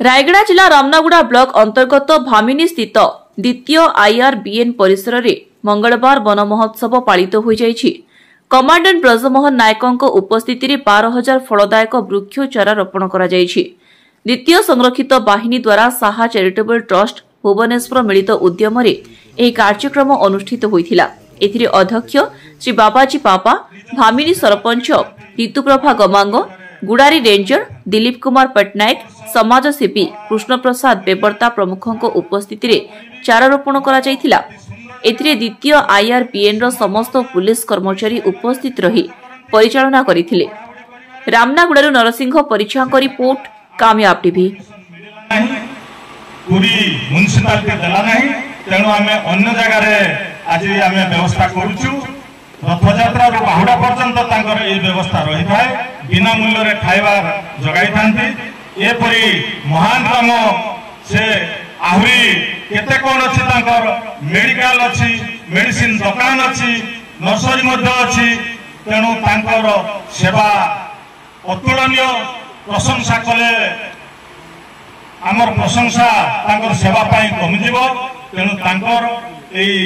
रायगड़ा जिला रामनागुड़ा ब्लॉक अंतर्गत भामिनी स्थित द्वितीय आईआरबीएन परिसर में मंगलवार वन महोत्सव पालित हो जाइछि। कमांडेंट ब्रजमोहन नायकों उपस्थिति में 12,000 फलदायक वृक्ष चारा रोपण करा जाइछि। द्वितीय संरक्षित बाहिनी द्वारा साहा चैरिटेबल ट्रस्ट भुवनेश्वर मिलित उद्यम कार्यक्रम अनुष्ठित होइथिला। एथिरे अध्यक्ष श्री बाबाजी पापा, भामिनी सरपंच ऋतुप्रभा गमांग, गुड़ारी रेंजर दिलीप कुमार पट्टनायक, समाजसेवी कृष्ण प्रसाद बेबर्ता प्रमुखों उपस्थिति में चारा रोपण करा जाइथिला। एथिरे द्वितीय आईआरबीएन रो समस्त पुलिस कर्मचारी उपस्थित रही परिचालना करिथिले। रामनागुड़ारू नरसिंह परिछांक रिपोर्ट, कामयाब टीवी। पूरी म्युनिसिपालिटी देला नहीं, तेणु आमे अन्य जगह रे आज आमे व्यवस्था करूछु। रथयात्रा रो बाहुड़ा पर्यंत तांकर ए व्यवस्था रही थाए, बिना मूल्य रे खाइबा जगाई थांती। ए परी महान काम से आहुरी केते कोन अछि, तांकर मेडिकल अछि, मेडिसिन दुकान अछि, नर्सरी मध्ये अछि। तेणु तांकर सेवा अतुलनीय, प्रशंसा कले आमर प्रशंसा तांकर सेवा पाई कमिजिबो। तेणु तांकर एई